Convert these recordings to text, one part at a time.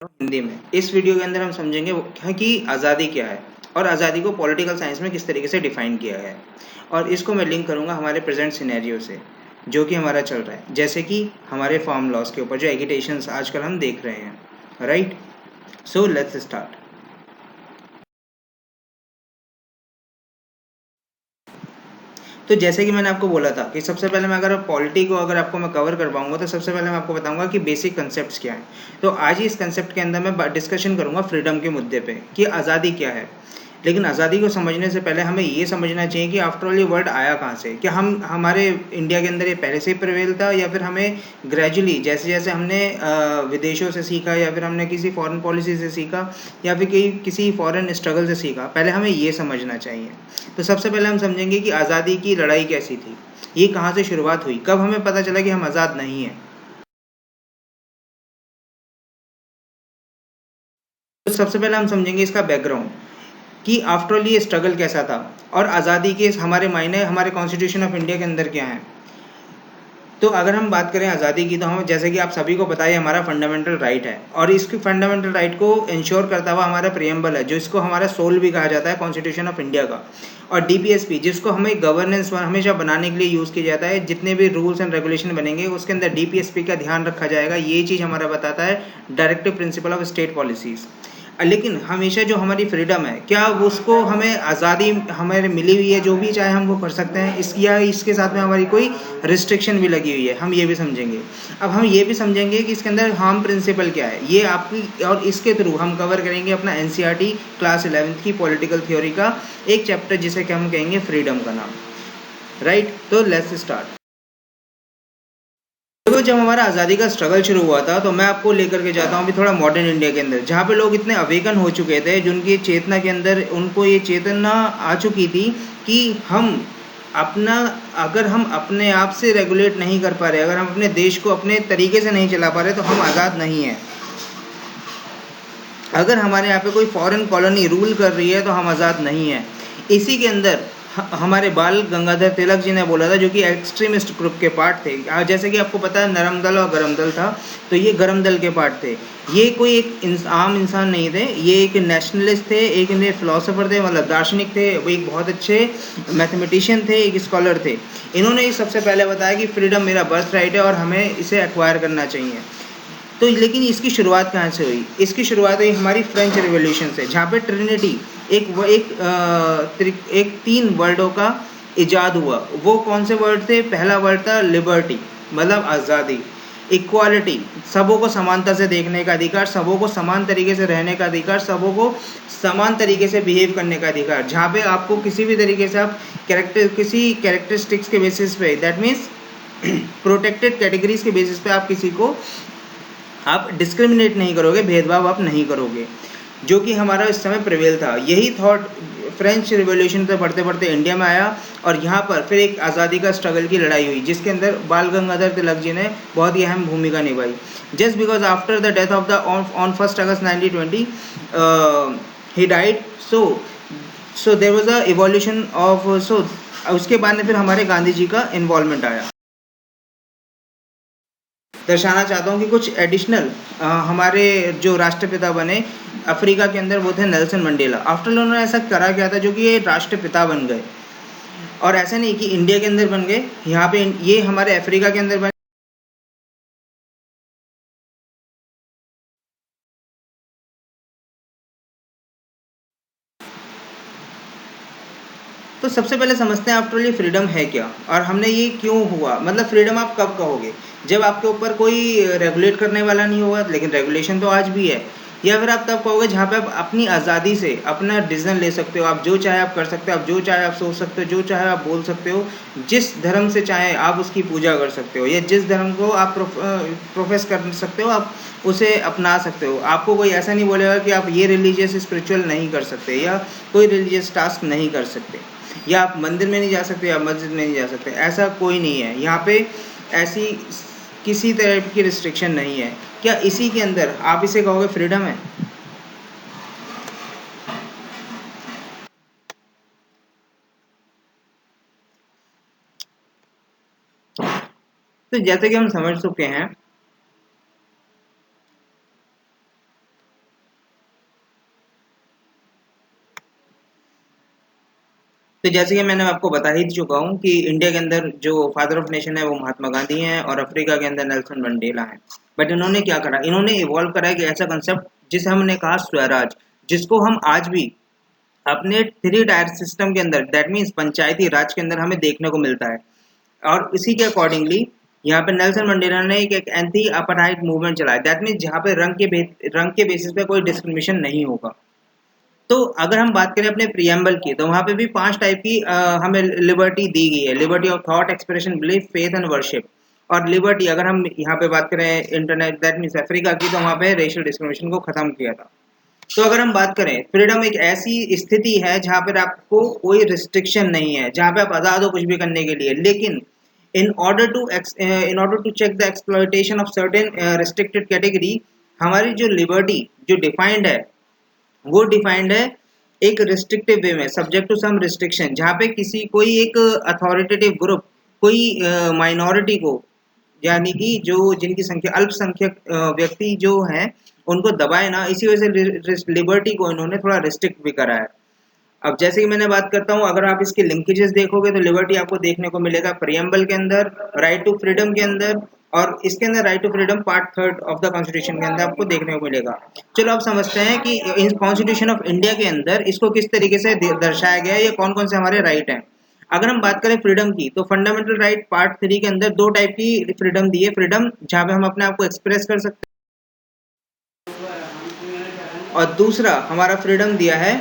हिंदी में। इस वीडियो के अंदर हम समझेंगे वो क्या कि आज़ादी क्या है और आज़ादी को पॉलिटिकल साइंस में किस तरीके से डिफाइन किया गया है, और इसको मैं लिंक करूंगा हमारे प्रेजेंट सिनेरियो से जो कि हमारा चल रहा है, जैसे कि हमारे फार्म लॉस के ऊपर जो एगिटेशंस आजकल हम देख रहे हैं। Right, so let's start. तो जैसे कि मैंने आपको बोला था कि सबसे पहले मैं अगर पॉलिटी को अगर आपको मैं कवर कर पाऊंगा तो सबसे पहले मैं आपको बताऊंगा कि बेसिक कंसेप्ट्स क्या हैं। तो आज ही इस कंसेप्ट के अंदर मैं डिस्कशन करूंगा फ्रीडम के मुद्दे पे कि आज़ादी क्या है। लेकिन आज़ादी को समझने से पहले हमें ये समझना चाहिए कि आफ्टर ऑल ये वर्ड आया कहाँ से, क्या हम हमारे इंडिया के अंदर ये पहले से ही प्रिवेल था या फिर हमें ग्रेजुअली जैसे जैसे हमने विदेशों से सीखा या फिर हमने किसी फॉरेन पॉलिसी से सीखा या फिर किसी फॉरेन स्ट्रगल से सीखा, पहले हमें ये समझना चाहिए। तो सबसे पहले हम समझेंगे कि आज़ादी की लड़ाई कैसी थी, ये कहाँ से शुरुआत हुई, कब हमें पता चला कि हम आज़ाद नहीं हैं। तो सबसे पहले हम समझेंगे इसका बैकग्राउंड कि आफ्टर ऑल ये स्ट्रगल कैसा था और आज़ादी के हमारे मायने हमारे कॉन्स्टिट्यूशन ऑफ इंडिया के अंदर क्या हैं। तो अगर हम बात करें आज़ादी की, तो हम जैसे कि आप सभी को पता है हमारा फंडामेंटल राइट है, और इसकी फंडामेंटल राइट को इंश्योर करता हुआ हमारा प्रियम्बल है जो इसको हमारा सोल भी कहा जाता है कॉन्स्टिट्यूशन ऑफ इंडिया का, और डीपीएसपी जिसको हमें गवर्नेंस हमेशा बनाने के लिए यूज़ किया जाता है। जितने भी रूल्स एंड रेगुलेशन बनेंगे उसके अंदर डीपीएसपी का ध्यान रखा जाएगा, ये चीज़ हमारा बताता है directive principle of state policies. लेकिन हमेशा जो हमारी फ्रीडम है, क्या उसको हमें आज़ादी हमें मिली हुई है, जो भी चाहे हम वो कर सकते हैं, इस या इसके साथ में हमारी कोई रिस्ट्रिक्शन भी लगी हुई है, हम ये भी समझेंगे। अब हम ये भी समझेंगे कि इसके अंदर हार्म प्रिंसिपल क्या है, ये आपकी, और इसके थ्रू हम कवर करेंगे अपना एनसीईआरटी क्लास 11th की पॉलिटिकल थ्योरी का एक चैप्टर जिसे कि हम कहेंगे फ्रीडम का नाम। राइट, तो लेट्स स्टार्ट। देखो, जब हमारा आज़ादी का स्ट्रगल शुरू हुआ था तो मैं आपको लेकर के जाता हूँ अभी थोड़ा मॉडर्न इंडिया के अंदर, जहाँ पे लोग इतने अवेकन हो चुके थे, जिनकी चेतना के अंदर उनको ये चेतना आ चुकी थी कि हम अपना, अगर हम अपने आप से रेगुलेट नहीं कर पा रहे, अगर हम अपने देश को अपने तरीके से नहीं चला पा रहे, तो हम आज़ाद नहीं हैं। अगर हमारे यहाँ पे कोई फॉरेन कॉलोनी रूल कर रही है तो हम आज़ाद नहीं हैं। इसी के अंदर हमारे बाल गंगाधर तिलक जी ने बोला था, जो कि एक्सट्रीमिस्ट ग्रुप के पार्ट थे। जैसे कि आपको पता है नरम दल और गरम दल था, तो ये गरम दल के पार्ट थे। ये कोई एक आम इंसान नहीं थे, ये एक नेशनलिस्ट थे, एक इन्हें फिलोसोफर थे, मतलब दार्शनिक थे, वो एक बहुत अच्छे मैथमेटिशियन थे, एक स्कॉलर थे। इन्होंने सबसे पहले बताया कि फ्रीडम मेरा बर्थ राइट है और हमें इसे एक्वायर करना चाहिए। तो लेकिन इसकी शुरुआत कहाँ से हुई? इसकी शुरुआत हुई हमारी फ्रेंच रिवॉल्यूशन से, जहाँ पे ट्रिनिटी एक 3 वर्डों का इजाद हुआ। वो कौन से वर्ड थे? पहला वर्ड था लिबर्टी, मतलब आज़ादी। इक्वालिटी, सबों को समानता से देखने का अधिकार, सबों को समान तरीके से रहने का अधिकार, सबों को समान तरीके से बिहेव करने का अधिकार, जहाँ पे आपको किसी भी तरीके से आप किसी कैरेक्टरिस्टिक्स के बेसिस पे, दैट मीन्स प्रोटेक्टेड कैटेगरीज के बेसिस पे आप किसी को आप डिस्क्रिमिनेट नहीं करोगे, भेदभाव आप नहीं करोगे, जो कि हमारा इस समय प्रिवेल था। यही थॉट फ्रेंच रिवॉल्यूशन से बढ़ते बढ़ते इंडिया में आया, और यहाँ पर फिर एक आज़ादी का स्ट्रगल की लड़ाई हुई, जिसके अंदर बाल गंगाधर तिलक जी ने बहुत ही अहम भूमिका निभाई। Just because after the death of the on 1 August 1920 he died, so there was a evolution of, so उसके बाद में फिर हमारे गांधी जी का इन्वॉल्वमेंट आया। दर्शाना चाहता हूँ कि कुछ एडिशनल हमारे जो राष्ट्रपिता बने अफ्रीका के अंदर, वो थे नेल्सन मंडेला। आफ्टर उन्होंने ऐसा करा क्या था जो कि ये राष्ट्रपिता बन गए, और ऐसा नहीं कि इंडिया के अंदर बन गए, यहाँ पे ये हमारे अफ्रीका के अंदर बने। तो सबसे पहले समझते हैं आफ्टर ऑल ये फ्रीडम है क्या, और हमने ये क्यों हुआ। मतलब फ्रीडम आप कब कहोगे? जब आपके ऊपर कोई रेगुलेट करने वाला नहीं होगा, लेकिन रेगुलेशन तो आज भी है। या फिर आप तब कहोगे जहाँ पे आप अपनी आज़ादी से अपना डिसीजन ले सकते हो, आप जो चाहे आप कर सकते हो, आप जो चाहे आप सोच सकते हो, जो चाहे आप बोल सकते हो, जिस धर्म से चाहे आप उसकी पूजा कर सकते हो, या जिस धर्म को आप प्रोफेस कर सकते हो आप उसे अपना सकते हो। आपको कोई ऐसा नहीं बोलेगा कि आप ये रिलीजियस स्पिरिचुअल नहीं कर सकते, या कोई रिलीजियस टास्क नहीं कर सकते, या आप मंदिर में नहीं जा सकते, या मस्जिद में नहीं जा सकते। ऐसा कोई नहीं है यहाँ पे, ऐसी किसी तरह की रिस्ट्रिक्शन नहीं है। क्या इसी के अंदर आप इसे कहोगे फ्रीडम है? तो जैसे कि हम समझ चुके हैं तो जैसे कि मैंने आपको बता ही चुका हूँ कि इंडिया के अंदर जो फादर ऑफ नेशन है वो महात्मा गांधी हैं और अफ्रीका के अंदर नेल्सन मंडेला है। बट इन्होंने क्या करा, इन्होंने इवॉल्व करा एक ऐसा कंसेप्ट जिसे हमने कहा स्वराज, जिसको हम आज भी अपने 3 टायर सिस्टम के अंदर, दैट मीन्स पंचायती राज के अंदर हमें देखने को मिलता है। और इसी के अकॉर्डिंगली यहाँ पे नेल्सन मंडेला ने एक एंटी अपार्थाइड मूवमेंट चलाया, दैट मीन्स जहाँ पे रंग के बेसिस पे कोई डिस्क्रिमिनेशन नहीं होगा। तो अगर हम बात करें अपने प्रियम्बल की, तो वहाँ पे भी 5 टाइप की हमें लिबर्टी दी गई है। Liberty of thought, expression, belief, faith and worship. और लिबर्टी अगर हम यहाँ पे बात करें इंटरनेट, दैट मीन्स अफ्रीका की, तो वहाँ पे रेशियल डिस्क्रिमिनेशन को खत्म किया था। तो अगर हम बात करें, फ्रीडम एक ऐसी स्थिति है जहाँ पर आपको कोई रिस्ट्रिक्शन नहीं है, जहाँ पे आप आज़ाद हो कुछ भी करने के लिए, लेकिन in order to check the exploitation of certain restricted category, हमारी जो लिबर्टी जो डिफाइंड है वो डिफाइंड है एक रिस्ट्रिक्टिव वे में, सब्जेक्ट टू सम रिस्ट्रिक्शन, जहाँ पे किसी कोई एक अथॉरिटेटिव ग्रुप कोई माइनॉरिटी को, यानी कि जो जिनकी संख्या अल्पसंख्यक व्यक्ति जो हैं उनको दबाए ना, इसी वजह से लिबर्टी को इन्होंने थोड़ा रिस्ट्रिक्ट भी करा है। अब जैसे कि मैंने बात करता हूँ, अगर आप इसके लिंकेजेस देखोगे तो लिबर्टी आपको देखने को मिलेगा प्रियम्बल के अंदर, राइट टू फ्रीडम के अंदर, और इसके अंदर right to freedom part 3 of the constitution के अंदर आपको देखने को मिलेगा। चलो अब समझते हैं कि इन कॉन्स्टिट्यूशन ऑफ इंडिया के अंदर इसको किस तरीके से दर्शाया गया है, ये कौन कौन से हमारे राइट हैं। अगर हम बात करें फ्रीडम की, तो फंडामेंटल राइट पार्ट 3 के अंदर 2 टाइप की फ्रीडम दी है। फ्रीडम जहाँ पे हम अपने आप को एक्सप्रेस कर सकते हैं, और दूसरा हमारा फ्रीडम दिया है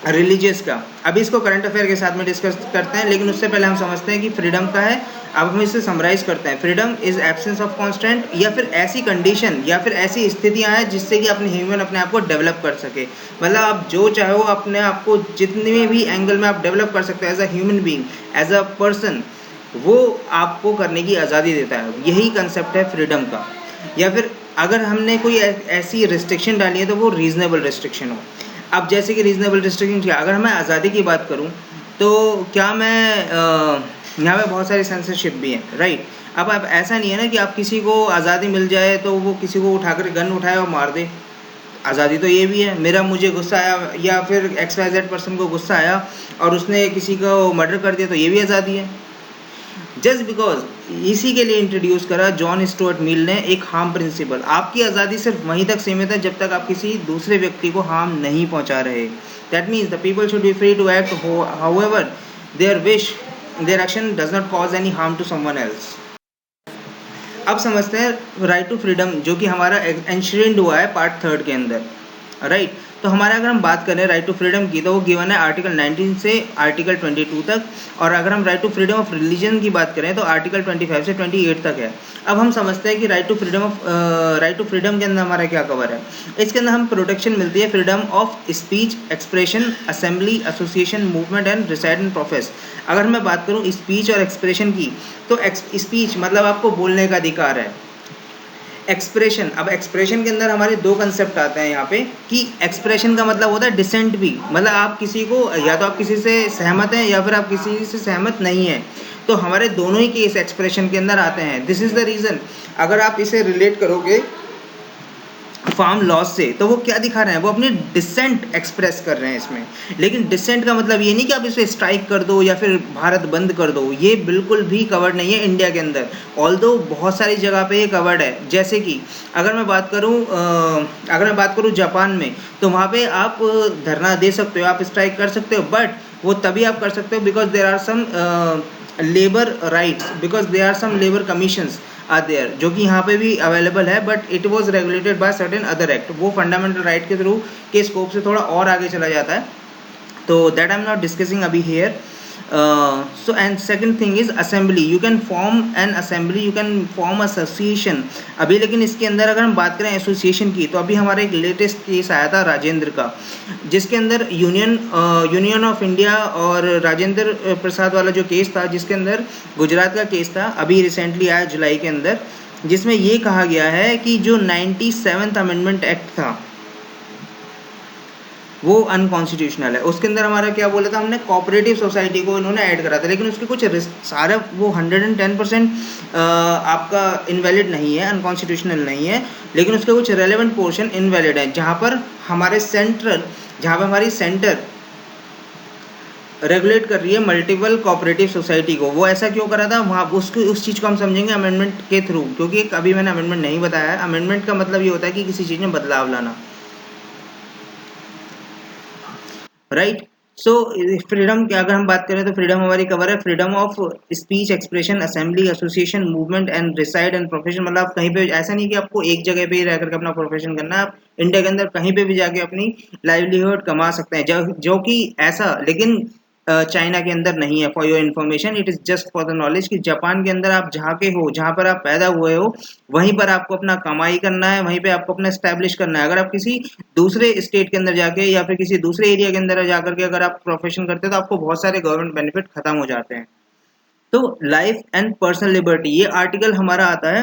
रिलीजियस का। अभी इसको करंट अफेयर के साथ में डिस्कस करते हैं, लेकिन उससे पहले हम समझते हैं कि फ्रीडम का है। अब हम इसे समराइज करते हैं। Freedom is absence of constant, या फिर ऐसी कंडीशन या फिर ऐसी स्थितियां हैं जिससे कि अपने ह्यूमन अपने आप को डेवलप कर सके। मतलब आप जो चाहो अपने आप को जितने भी एंगल में आप डेवलप कर सकते हो as a human being, as a person, वो आपको करने की आज़ादी देता है। यही कंसेप्ट है फ्रीडम का। या फिर अगर हमने कोई ऐसी रिस्ट्रिक्शन डाली है तो वो रीजनेबल रिस्ट्रिक्शन हो। अब जैसे कि रीजनेबल रिस्ट्रिक्शन क्या, अगर मैं आज़ादी की बात करूं तो क्या मैं यहाँ पे बहुत सारी सेंसरशिप भी है, राइट। अब ऐसा नहीं है ना कि आप किसी को आज़ादी मिल जाए तो वो किसी को उठाकर गन उठाए और मार दे। आज़ादी तो ये भी है, मुझे गुस्सा आया या फिर XYZ पर्सन को गुस्सा आया और उसने किसी को मर्डर कर दिया, तो ये भी आज़ादी है। जस्ट बिकॉज इसी के लिए इंट्रोड्यूस करा जॉन स्टुअर्ट मिल ने एक हार्म प्रिंसिपल। आपकी आज़ादी सिर्फ वहीं तक सीमित है जब तक आप किसी दूसरे व्यक्ति को हार्म नहीं पहुंचा रहे। That means the people should be free to act however their wish, their action does not cause any harm to someone else. अब समझते हैं राइट टू फ्रीडम, जो कि हमारा एंश्योर्ड हुआ है पार्ट 3 के अंदर, राइट। तो हमारा अगर हम बात करें राइट टू फ्रीडम की, तो वो गिवन है आर्टिकल 19 से आर्टिकल 22 तक। और अगर हम right to freedom of religion की बात करें तो आर्टिकल 25 से 28 तक है। अब हम समझते हैं कि राइट टू फ्रीडम के अंदर हमारा क्या कवर है। इसके अंदर हम प्रोटेक्शन मिलती है freedom of speech, expression, assembly, association, movement and reside and profess. अगर मैं बात करूँ स्पीच और एक्सप्रेशन की, तो स्पीच मतलब आपको बोलने का अधिकार है। एक्सप्रेशन, अब एक्सप्रेशन के अंदर हमारे 2 कंसेप्ट आते हैं यहाँ पे, कि एक्सप्रेशन का मतलब होता है डिसेंट भी, मतलब आप किसी को, या तो आप किसी से सहमत हैं या फिर आप किसी से सहमत नहीं हैं। तो हमारे दोनों ही केस एक्सप्रेशन के अंदर आते हैं। This is the reason. अगर आप इसे रिलेट करोगे फार्म लॉज से, तो वो क्या दिखा रहे हैं, वो अपनी डिसेंट एक्सप्रेस कर रहे हैं इसमें। लेकिन डिसेंट का मतलब ये नहीं कि आप इसे स्ट्राइक कर दो या फिर भारत बंद कर दो, ये बिल्कुल भी कवर्ड नहीं है इंडिया के अंदर। ऑल्दो बहुत सारी जगह पे ये कवर्ड है। जैसे कि अगर मैं बात करूँ जापान में, तो वहाँ पे आप धरना दे सकते हो, आप स्ट्राइक कर सकते हो, बट वो तभी आप कर सकते हो because there are some labour rights, because there are some labour commissions are there, जो कि यहाँ पे भी अवेलेबल है, but it was regulated by certain other act. वो फंडामेंटल राइट के थ्रू के स्कोप से थोड़ा और आगे चला जाता है, तो that I am not discussing अभी here. So and second thing is assembly, you can form an assembly, you can form association। अभी लेकिन इसके अंदर अगर हम बात करें एसोसिएशन की, तो अभी हमारा एक लेटेस्ट केस आया था राजेंद्र का, जिसके अंदर यूनियन ऑफ इंडिया और राजेंद्र प्रसाद वाला जो केस था, जिसके अंदर गुजरात का केस था, अभी रिसेंटली आया जुलाई के अंदर, जिसमें ये कहा गया है कि जो 97th अमेंडमेंट एक्ट था वो अनकॉन्स्टिट्यूशनल है। उसके अंदर हमारा क्या बोला था हमने, कोऑपरेटिव सोसाइटी को इन्होंने ऐड करा था, लेकिन उसके कुछ सारा वो 110% आपका इनवैलिड नहीं है, अनकॉन्स्टिट्यूशनल नहीं है, लेकिन उसके कुछ रेलेवेंट पोर्शन इनवैलिड है, जहाँ पर हमारी सेंटर रेगुलेट कर रही है मल्टीपल कोऑपरेटिव सोसाइटी को। वो ऐसा क्यों करा था वहाँ, उसको उस चीज़ को हम समझेंगे अमेंडमेंट के थ्रू, क्योंकि अभी मैंने अमेंडमेंट नहीं बताया है। अमेंडमेंट का मतलब ये होता है कि किसी चीज़ में बदलाव लाना, राइट। सो फ्रीडम की अगर हम बात करें तो फ्रीडम हमारी कवर है freedom of speech, expression, assembly, association, movement and reside and profession. मतलब आप कहीं पे, ऐसा नहीं कि आपको एक जगह पे ही रह करके अपना प्रोफेशन करना है, आप इंडिया के अंदर कहीं पे भी जाके अपनी लाइवलीहुड कमा सकते हैं, जो कि ऐसा लेकिन चाइना के अंदर नहीं है। For your information, it is just for the knowledge कि जापान के अंदर आप जहाँ के हो, जहाँ पर आप पैदा हुए हो, वहीं पर आपको अपना कमाई करना है, वहीं पे आपको अपना एस्टैब्लिश करना है। अगर आप किसी दूसरे स्टेट के अंदर जाके या फिर किसी दूसरे एरिया के अंदर जाकर के अगर आप प्रोफेशन करते हो तो आपको बहुत सारे गवर्नमेंट बेनिफिट खत्म हो जाते हैं। तो लाइफ एंड पर्सनल लिबर्टी, ये आर्टिकल हमारा आता है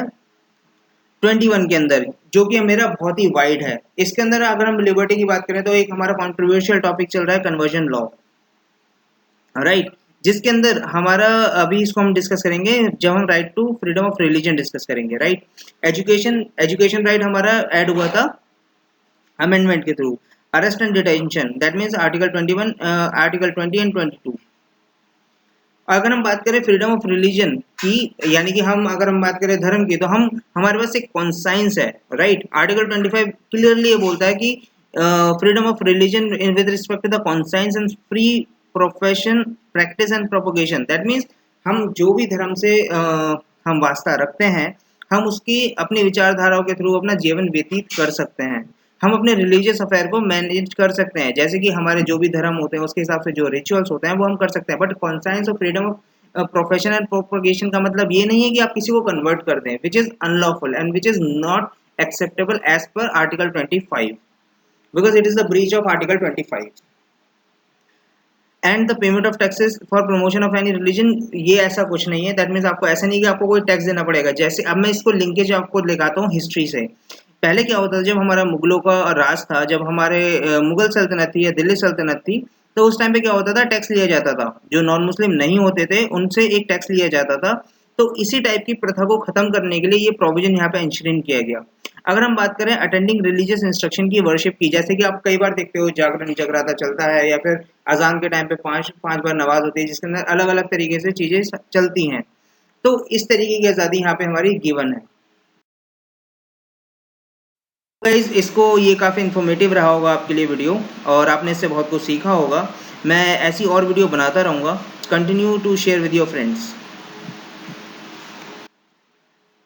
21 के अंदर, जो कि मेरा बहुत ही वाइड है। इसके अंदर अगर हम लिबर्टी की बात करें तो एक हमारा कंट्रोवर्शियल टॉपिक चल रहा है कन्वर्जन लॉ, राइट, जिसके अंदर हमारा अभी इसको हम डिस्कस करेंगे जब हम right to freedom of religion discuss करेंगे, राइट। एजुकेशन राइट हमारा ऐड हुआ था अमेंडमेंट के through. Arrest and detention, that means article 21, article 20 and 22। अगर हम बात करें फ्रीडम ऑफ रिलीजन की, यानी कि हम अगर हम बात करें धर्म की, तो हम हमारे पास एक कॉन्साइंस है, राइट। आर्टिकल 25 क्लियरली ये बोलता है कि freedom of religion with respect to the conscience and free profession, practice and propagation. That means हम जो भी धर्म से हम वास्ता रखते हैं, हम उसकी अपनी विचारधाराओं के थ्रू अपना जीवन व्यतीत कर सकते हैं। हम अपने रिलीजियस अफेयर को मैनेज कर सकते हैं, जैसे कि हमारे जो भी धर्म होते हैं उसके हिसाब से जो रिचुअल्स होते हैं वो हम कर सकते हैं। बट कॉन्साइंस और freedom of profession and propagation का मतलब ये नहीं है कि आप किसी को कन्वर्ट कर दें, which is unlawful and which is not acceptable as per article 25, because it is the breach of article 25। And the payment of taxes for promotion of any religion, ये ऐसा कुछ नहीं है। दैट मीन्स आपको ऐसा नहीं कि आपको कोई टैक्स देना पड़ेगा। जैसे अब मैं इसको लिंकेज आपको दिखाता हूँ हिस्ट्री से। पहले क्या होता था, जब हमारा मुगलों का राज था, जब हमारे मुगल सल्तनत थी या दिल्ली सल्तनत थी, तो उस टाइम पे क्या होता था, टैक्स लिया जाता था। जो नॉन मुस्लिम नहीं होते थे उनसे एक टैक्स लिया जाता था। तो इसी टाइप की प्रथा को खत्म करने के लिए ये प्रोविजन यहाँ पे इंश्योरेंस किया गया। अगर हम बात करें अटेंडिंग रिलीजियस इंस्ट्रक्शन की, वर्शिप की, जैसे कि आप कई बार देखते हो जागरण जगराता चलता है या फिर अजान के टाइम पे पांच बार नमाज होती है, जिसके अंदर अलग अलग तरीके से चीजें चलती हैं। तो इस तरीके की आज़ादी यहाँ पे हमारी गिवन है। गाइस, इसको ये काफ़ी इन्फॉर्मेटिव रहा होगा आपके लिए वीडियो, और आपने इससे बहुत कुछ सीखा होगा। मैं ऐसी और वीडियो बनाता रहूँगा। Continue to share with your friends.